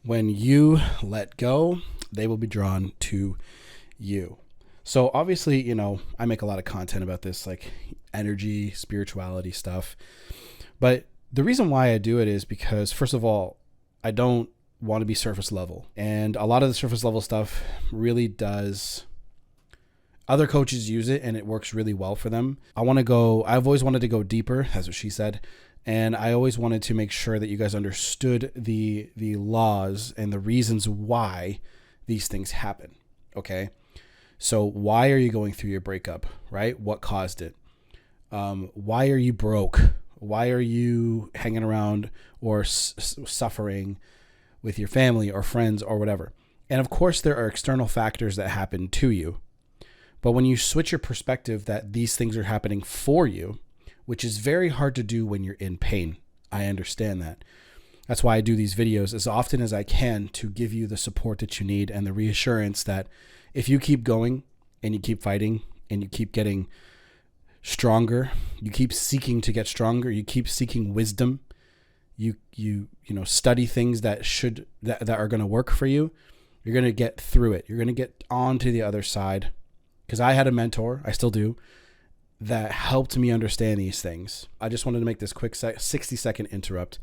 When you let go, they will be drawn to you. So obviously, I make a lot of content about this, like energy, spirituality stuff. But the reason why I do it is because, first of all, I don't want to be surface level. And a lot of the surface level stuff really does. Other coaches use it and it works really well for them. I've always wanted to go deeper. That's what she said. And I always wanted to make sure that you guys understood the laws and the reasons why these things happen. Okay. So why are you going through your breakup, right? What caused it? Why are you broke? Why are you hanging around or suffering with your family or friends or whatever? And of course, there are external factors that happen to you. But when you switch your perspective that these things are happening for you, which is very hard to do when you're in pain, I understand that. That's why I do these videos as often as I can to give you the support that you need and the reassurance that if you keep going and you keep fighting and you keep getting stronger, you keep seeking to get stronger, you keep seeking wisdom, you study things that are going to work for you, you're going to get through it. You're going to get on to the other side. Because I had a mentor, I still do, that helped me understand these things. I just wanted to make this quick 60-second interrupt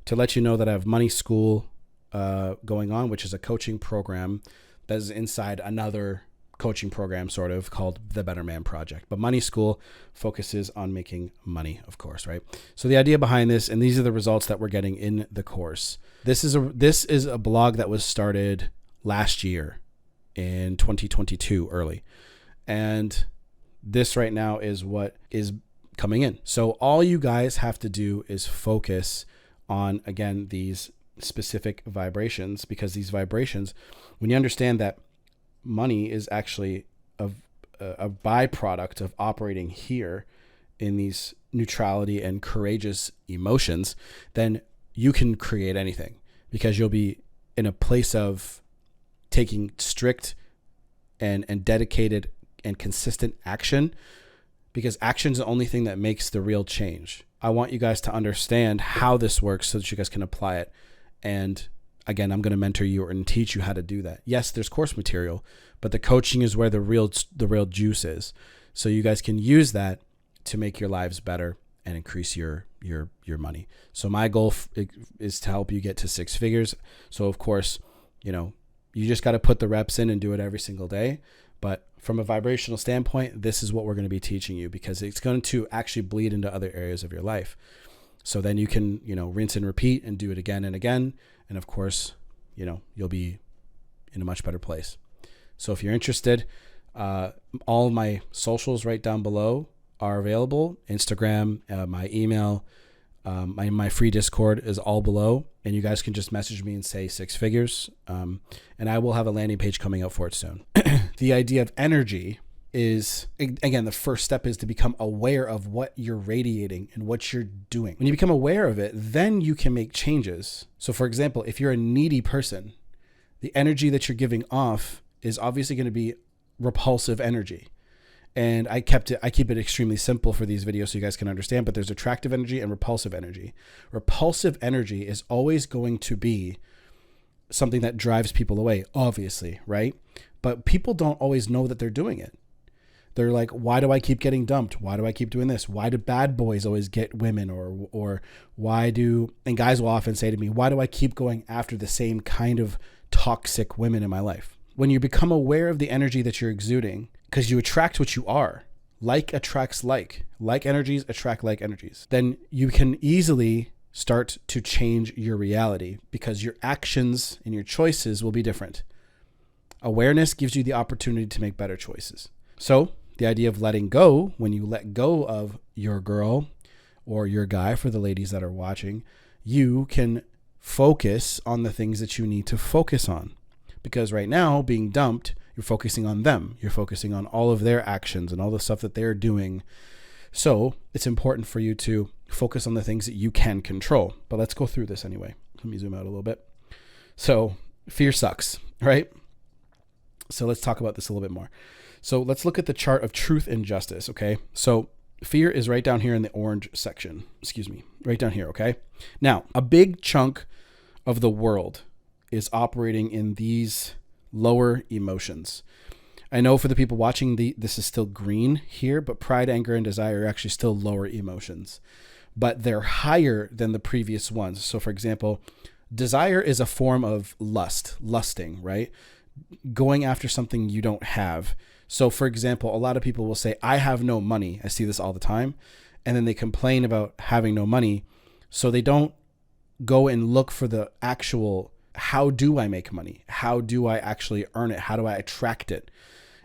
to let you know that I have Money School going on, which is a coaching program that is inside another coaching program sort of called the Better Man Project. But Money School focuses on making money, of course, right? So the idea behind this, and these are the results that we're getting in the course. This is a blog that was started last year in 2022 early. And this right now is what is coming in. So all you guys have to do is focus on, again, these specific vibrations, because these vibrations, when you understand that money is actually a byproduct of operating here in these neutrality and courageous emotions, then you can create anything, because you'll be in a place of taking strict and dedicated and consistent action, because action is the only thing that makes the real change. I want you guys to understand how this works so that you guys can apply it. And again, I'm going to mentor you and teach you how to do that. Yes, there's course material, but the coaching is where the real juice is. So you guys can use that to make your lives better and increase your money. So my goal is to help you get to 6 figures. So of course, you just got to put the reps in and do it every single day. But from a vibrational standpoint, this is what we're going to be teaching you, because it's going to actually bleed into other areas of your life. So then you can, rinse and repeat and do it again and again. And of course, you'll be in a much better place. So if you're interested, all of my socials right down below are available. Instagram, my email, my free Discord is all below. And you guys can just message me and say 6 figures. And I will have a landing page coming out for it soon. The idea of energy is, again, the first step is to become aware of what you're radiating and what you're doing. When you become aware of it, then you can make changes. So for example, if you're a needy person, the energy that you're giving off is obviously going to be repulsive energy. And I keep it extremely simple for these videos so you guys can understand, but there's attractive energy and repulsive energy. Repulsive energy is always going to be something that drives people away, obviously, right? But people don't always know that they're doing it. They're like, why do I keep getting dumped? Why do I keep doing this? Why do bad boys always get women? Or and guys will often say to me, why do I keep going after the same kind of toxic women in my life? When you become aware of the energy that you're exuding, because you attract what you are, like attracts like energies attract like energies, then you can easily start to change your reality, because your actions and your choices will be different. Awareness gives you the opportunity to make better choices. So the idea of letting go, when you let go of your girl or your guy, for the ladies that are watching, you can focus on the things that you need to focus on. Because right now, being dumped, you're focusing on them. You're focusing on all of their actions and all the stuff that they're doing. So it's important for you to focus on the things that you can control. But let's go through this anyway. Let me zoom out a little bit. So fear sucks, right? So let's talk about this a little bit more. So let's look at the chart of truth and justice, okay? So fear is right down here in the orange section. Right down here, okay? Now, a big chunk of the world is operating in these lower emotions. I know for the people watching, this is still green here, but pride, anger, and desire are actually still lower emotions, but they're higher than the previous ones. So for example, desire is a form of lusting, right? Going after something you don't have. So for example, a lot of people will say, I have no money. I see this all the time. And then they complain about having no money. So they don't go and look for the actual, how do I make money? How do I actually earn it? How do I attract it?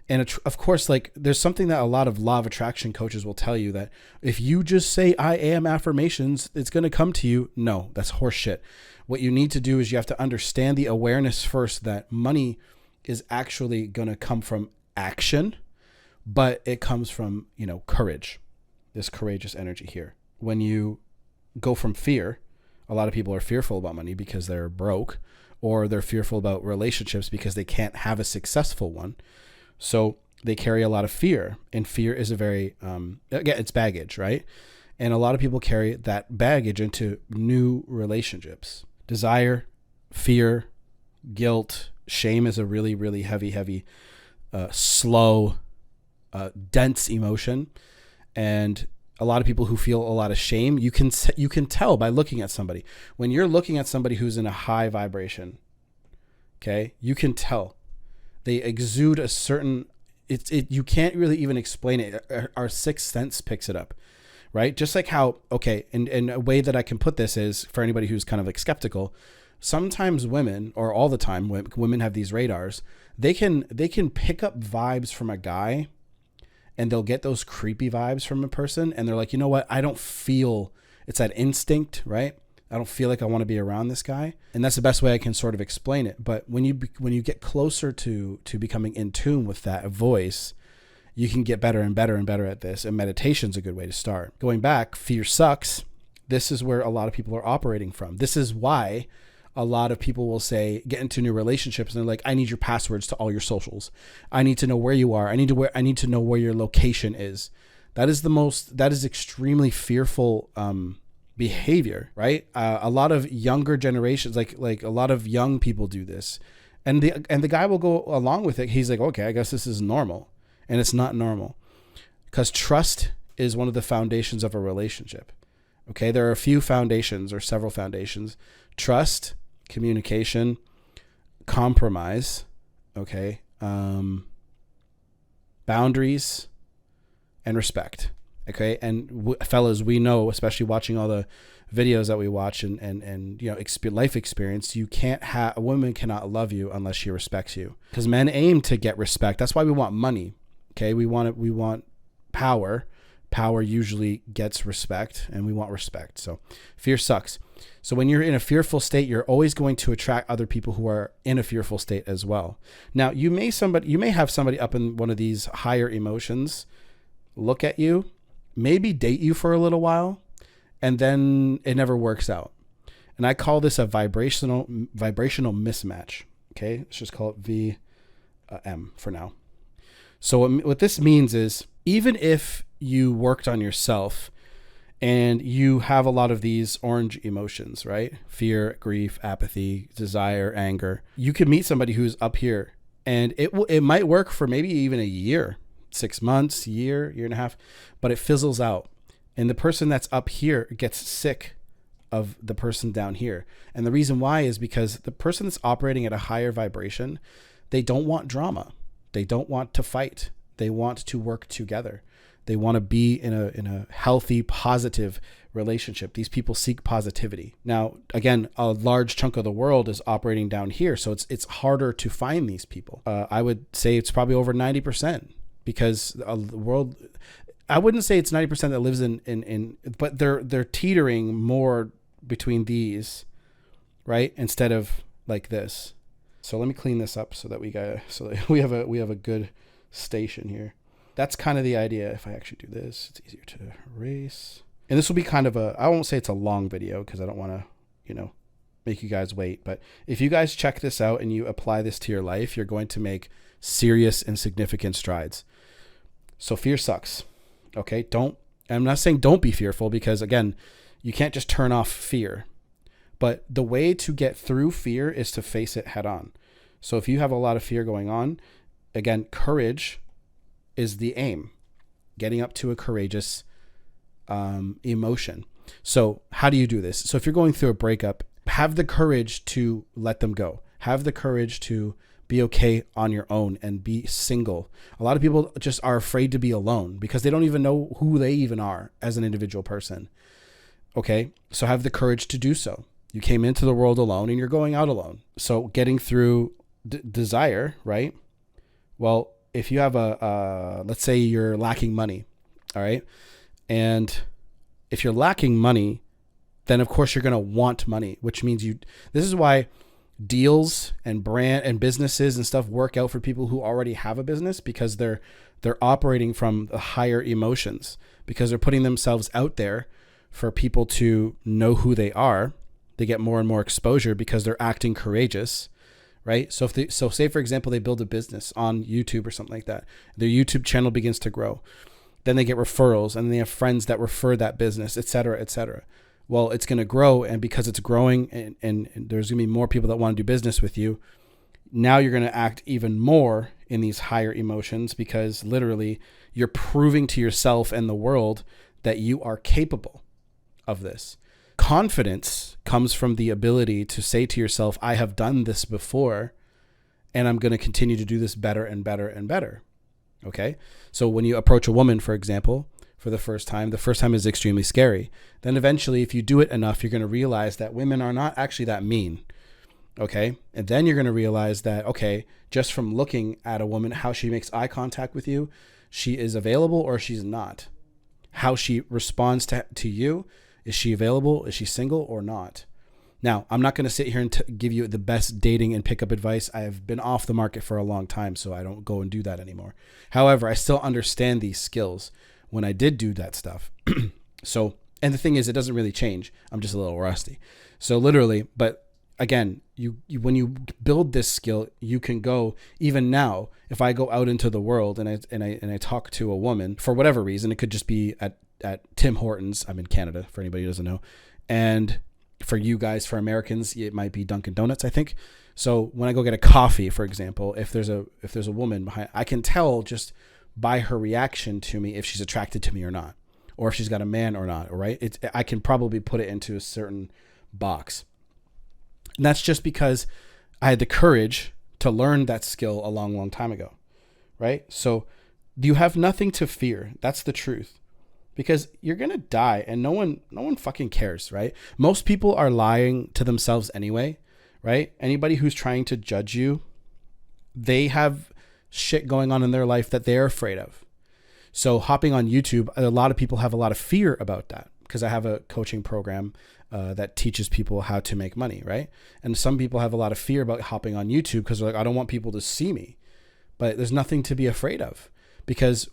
And of course, like there's something that a lot of law of attraction coaches will tell you, that if you just say, I am affirmations, it's going to come to you. No, that's horseshit. What you need to do is you have to understand the awareness first that money is actually going to come from action, but it comes from, courage, this courageous energy here. When you go from fear, a lot of people are fearful about money because they're broke, or they're fearful about relationships because they can't have a successful one. So they carry a lot of fear, and fear is a very, again, it's baggage, right? And a lot of people carry that baggage into new relationships. Desire, fear, guilt, shame is a really, really heavy, slow, dense emotion. And a lot of people who feel a lot of shame, you can tell by looking at somebody. When you're looking at somebody who's in a high vibration, okay, you can tell. They exude a certain, you can't really even explain it. Our sixth sense picks it up, right? Just like how, okay, and a way that I can put this is, for anybody who's kind of like skeptical, sometimes women, or all the time, women have these radars. They can pick up vibes from a guy, and they'll get those creepy vibes from a person, and they're like, you know what? I don't feel, it's that instinct, right? I don't feel like I want to be around this guy. And that's the best way I can sort of explain it. But when you get closer to becoming in tune with that voice, you can get better and better and better at this. And meditation's a good way to start. Going back, fear sucks. This is where a lot of people are operating from. This is why a lot of people will say, get into new relationships, and they're like, I need your passwords to all your socials. I need to know where you are. I need to know where your location is. That is extremely fearful behavior, right? A lot of younger generations, like a lot of young people do this, and the guy will go along with it. He's like, okay, I guess this is normal, and it's not normal, because trust is one of the foundations of a relationship. Okay, there are a few foundations, or several foundations: trust, communication, compromise, okay, boundaries, and respect. Okay. And fellas, we know, especially watching all the videos that we watch and life experience, a woman cannot love you unless she respects you, because men aim to get respect. That's why we want money. Okay. We want power. Power usually gets respect, and we want respect. So fear sucks. So when you're in a fearful state, you're always going to attract other people who are in a fearful state as well. Now, you may have somebody up in one of these higher emotions look at you, maybe date you for a little while, and then it never works out. And I call this a vibrational mismatch. Okay, let's just call it VM for now. So what this means is, even if you worked on yourself and you have a lot of these orange emotions, right? Fear, grief, apathy, desire, anger. You could meet somebody who's up here, and it might work for maybe even a year, 6 months, year and a half, but it fizzles out. And the person that's up here gets sick of the person down here. And the reason why is because the person that's operating at a higher vibration, they don't want drama. They don't want to fight. They want to work together. They want to be in a healthy, positive relationship. These people seek positivity. Now, again, a large chunk of the world is operating down here, so it's harder to find these people. I would say it's probably over 90%, because the world, I wouldn't say it's 90% that lives in but they're teetering more between these, right? Instead of like this. So let me clean this up so that we have a good station here. That's kind of the idea. If I actually do this, it's easier to erase. And this will be kind of I won't say it's a long video, because I don't want to, make you guys wait. But if you guys check this out and you apply this to your life, you're going to make serious and significant strides. So fear sucks. Okay. I'm not saying don't be fearful, because again, you can't just turn off fear, But the way to get through fear is to face it head on. So if you have a lot of fear going on, again, courage is the aim, getting up to a courageous emotion. So how do you do this? So if you're going through a breakup, have the courage to let them go. Have the courage to be okay on your own and be single. A lot of people just are afraid to be alone because they don't even know who they even are as an individual person. Okay, so have the courage to do so. You came into the world alone and you're going out alone. So getting through desire, right? Well, if you have let's say you're lacking money, all right? And if you're lacking money, then of course you're going to want money, which means this is why deals and brand and businesses and stuff work out for people who already have a business, because they're operating from the higher emotions, because they're putting themselves out there for people to know who they are. They get more and more exposure because they're acting courageous, right? So say for example, they build a business on YouTube or something like that. Their YouTube channel begins to grow. Then they get referrals and they have friends that refer that business, et cetera, et cetera. Well, it's going to grow. And because it's growing and there's going to be more people that want to do business with you, now you're going to act even more in these higher emotions, because literally you're proving to yourself and the world that you are capable of this. Confidence comes from the ability to say to yourself, I have done this before and I'm going to continue to do this better and better and better. Okay. So when you approach a woman, for example, for the first time is extremely scary. Then eventually, if you do it enough, you're going to realize that women are not actually that mean. Okay. And then you're going to realize that, okay, just from looking at a woman, how she makes eye contact with you, she is available or she's not. How she responds to you, is she available? Is she single or not? Now, I'm not going to sit here and give you the best dating and pickup advice. I have been off the market for a long time, so I don't go and do that anymore. However, I still understand these skills when I did do that stuff. So, and the thing is, it doesn't really change. I'm just a little rusty. So literally, but again, you when you build this skill, you can go, even now, if I go out into the world and I talk to a woman for whatever reason, it could just be at Tim Hortons. I'm in Canada, for anybody who doesn't know. And for you guys, for Americans, it might be Dunkin' Donuts, I think. So when I go get a coffee, for example, if there's a woman behind, I can tell just by her reaction to me if she's attracted to me or not, or if she's got a man or not, right? I can probably put it into a certain box. And that's just because I had the courage to learn that skill a long, long time ago, right? So you have nothing to fear. That's the truth. Because you're going to die and no one fucking cares, right? Most people are lying to themselves anyway, right? Anybody who's trying to judge you, they have shit going on in their life that they're afraid of. So hopping on YouTube, a lot of people have a lot of fear about that, because I have a coaching program that teaches people how to make money, right? And some people have a lot of fear about hopping on YouTube because they're like, I don't want people to see me. But there's nothing to be afraid of, because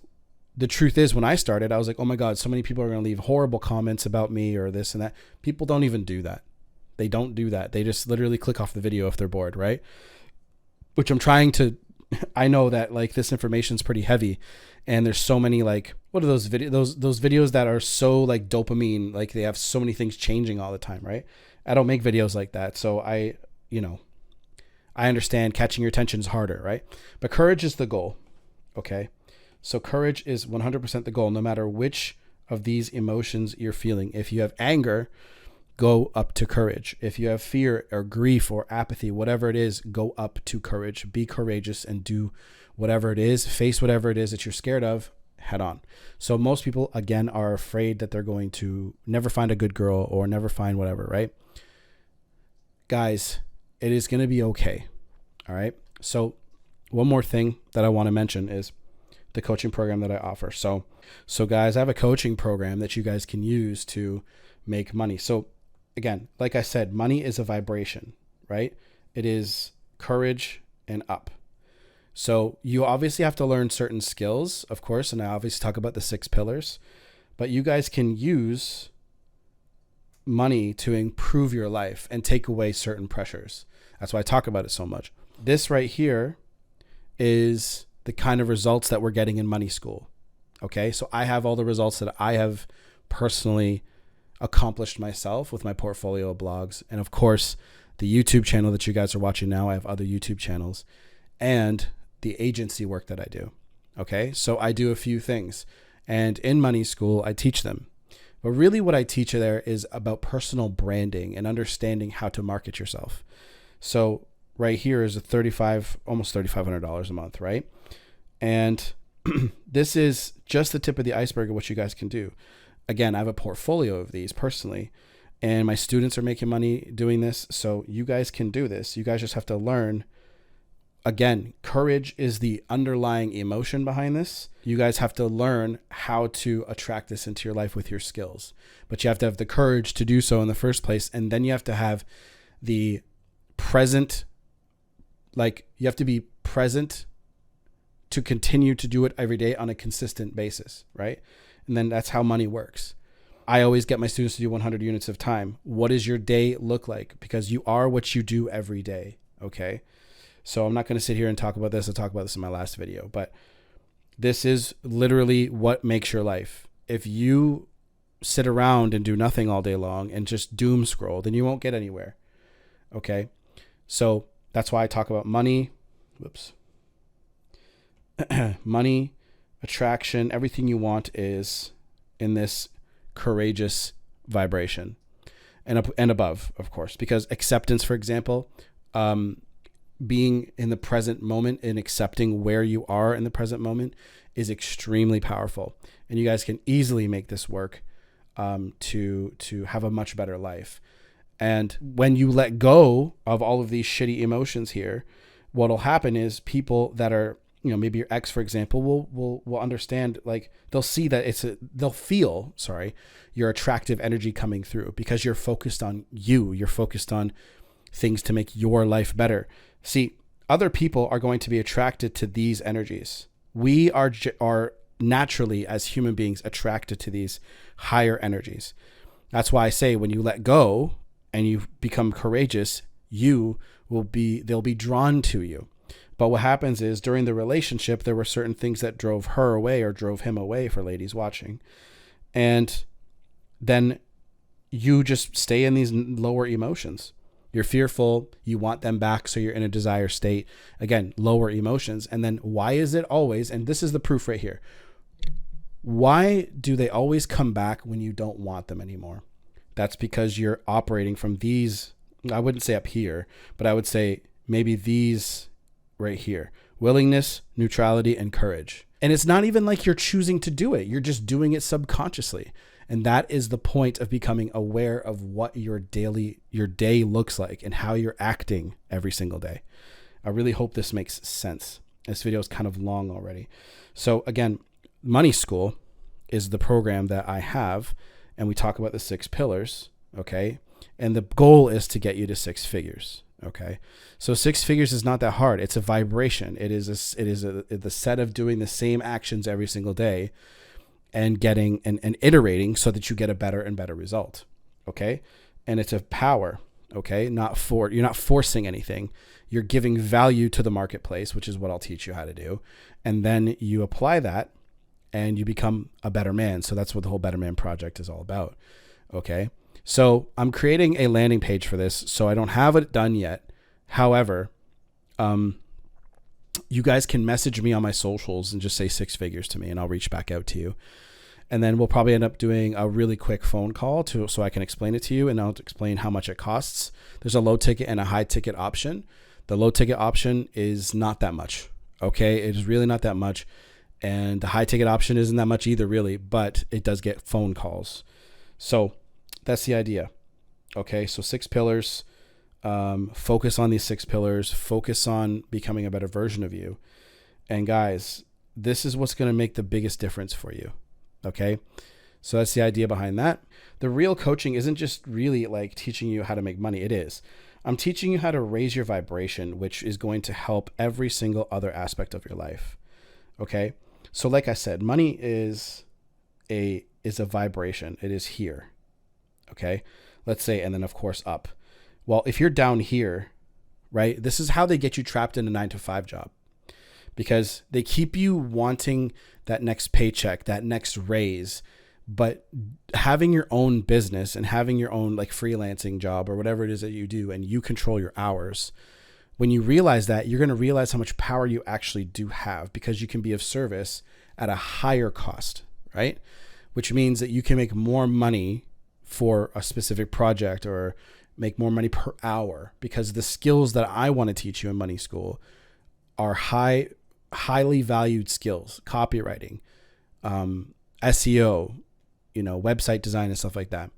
the truth is, when I started, I was like, oh my God, so many people are going to leave horrible comments about me or this and that. People don't even do that. They don't do that. They just literally click off the video if they're bored, right? Which I'm trying to, I know that like this information is pretty heavy, and there's so many like, what are those videos? Those videos that are so like dopamine, like they have so many things changing all the time, right? I don't make videos like that. So I understand catching your attention is harder, right? But courage is the goal. Okay. So courage is 100% the goal, no matter which of these emotions you're feeling. If you have anger, go up to courage. If you have fear or grief or apathy, whatever it is, go up to courage. Be courageous and do whatever it is. Face whatever it is that you're scared of head on. So most people, again, are afraid that they're going to never find a good girl or never find whatever, right? Guys, it is going to be okay. All right. So one more thing that I want to mention is the coaching program that I offer. So guys, I have a coaching program that you guys can use to make money. So again, like I said, money is a vibration, right? It is courage and up. So you obviously have to learn certain skills, of course, and I obviously talk about the 6 pillars, but you guys can use money to improve your life and take away certain pressures. That's why I talk about it so much. This right here is the kind of results that we're getting in money school. Okay. So I have all the results that I have personally accomplished myself with my portfolio of blogs. And of course, the YouTube channel that you guys are watching now, I have other YouTube channels, and the agency work that I do. Okay. So I do a few things, and in Money School, I teach them. But really what I teach there is about personal branding and understanding how to market yourself. So right here is almost $3,500 a month, right? And this is just the tip of the iceberg of what you guys can do. Again, I have a portfolio of these personally, and my students are making money doing this. So you guys can do this. You guys just have to learn. Again, courage is the underlying emotion behind this. You guys have to learn how to attract this into your life with your skills, but you have to have the courage to do so in the first place. And then you have to have the present, like you have to be present to continue to do it every day on a consistent basis, right? And then that's how money works. I always get my students to do 100 units of time. What does your day look like? Because you are what you do every day, okay? So I'm not going to sit here and talk about this. I'll talk about this in my last video, but this is literally what makes your life. If you sit around and do nothing all day long and just doom scroll, then you won't get anywhere, okay? So that's why I talk about money. Money, attraction, everything you want is in this courageous vibration and above, of course, because acceptance, for example, being in the present moment and accepting where you are in the present moment is extremely powerful. And you guys can easily make this work to have a much better life. And when you let go of all of these shitty emotions here, what'll happen is people that are, maybe your ex, for example, will understand, like they'll see that they'll feel your attractive energy coming through because you're focused on you're focused on things to make your life better. See, other people are going to be attracted to these energies. We are naturally, as human beings, attracted to these higher energies. That's why I say when you let go and you become courageous, they'll be drawn to you. But what happens is during the relationship, there were certain things that drove her away or drove him away, for ladies watching. And then you just stay in these lower emotions. You're fearful. You want them back. So you're in a desire state. Again, lower emotions. And then why is it always, and this is the proof right here. Why do they always come back when you don't want them anymore? That's because you're operating from these, I wouldn't say up here, but I would say maybe these right here: willingness, neutrality, and courage. And it's not even like you're choosing to do it. You're just doing it subconsciously. And that is the point of becoming aware of what your day looks like and how you're acting every single day. I really hope this makes sense. This video is kind of long already. So again, Money School is the program that I have, and we talk about the 6 pillars, okay? And the goal is to get you to 6 figures. Okay. So 6 figures is not that hard. It's a vibration. It is the set of doing the same actions every single day and getting and iterating so that you get a better and better result. Okay. And it's a power. Okay. You're not forcing anything. You're giving value to the marketplace, which is what I'll teach you how to do. And then you apply that and you become a better man. So that's what the whole Better Man project is all about. Okay. So I'm creating a landing page for this. So I don't have it done yet. However, you guys can message me on my socials and just say 6 figures to me, and I'll reach back out to you. And then we'll probably end up doing a really quick phone call so I can explain it to you, and I'll explain how much it costs. There's a low ticket and a high ticket option. The low ticket option is not that much. Okay. It is really not that much. And the high ticket option isn't that much either, really, but it does get phone calls. So that's the idea. Okay. So 6 pillars, focus on these 6 pillars, focus on becoming a better version of you. And guys, this is what's going to make the biggest difference for you. Okay. So that's the idea behind that. The real coaching isn't just really like teaching you how to make money. It is. I'm teaching you how to raise your vibration, which is going to help every single other aspect of your life. Okay. So like I said, money is a vibration. It is here. Okay. Let's say, and then of course up. Well, if you're down here, right, this is how they get you trapped in a 9-to-5 job, because they keep you wanting that next paycheck, that next raise, But having your own business and having your own like freelancing job or whatever it is that you do, and you control your hours, when you realize that, you're going to realize how much power you actually do have, because you can be of service at a higher cost, right? Which means that you can make more money for a specific project or make more money per hour, because the skills that I want to teach you in money school are highly valued skills: copywriting, SEO, website design and stuff like that.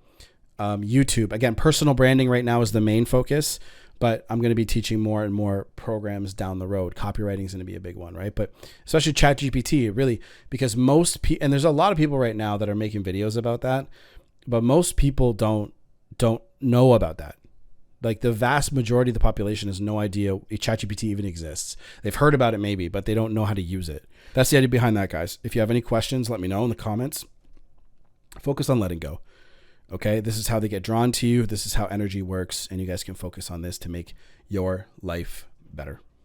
YouTube, again, personal branding right now is the main focus, but I'm going to be teaching more and more programs down the road. Copywriting is going to be a big one, right? But especially ChatGPT, really, because and there's a lot of people right now that are making videos about that, but most people don't know about that. Like the vast majority of the population has no idea ChatGPT even exists. They've heard about it maybe, but they don't know how to use it. That's the idea behind that, guys. If you have any questions, let me know in the comments. Focus on letting go. Okay, this is how they get drawn to you. This is how energy works, and you guys can focus on this to make your life better.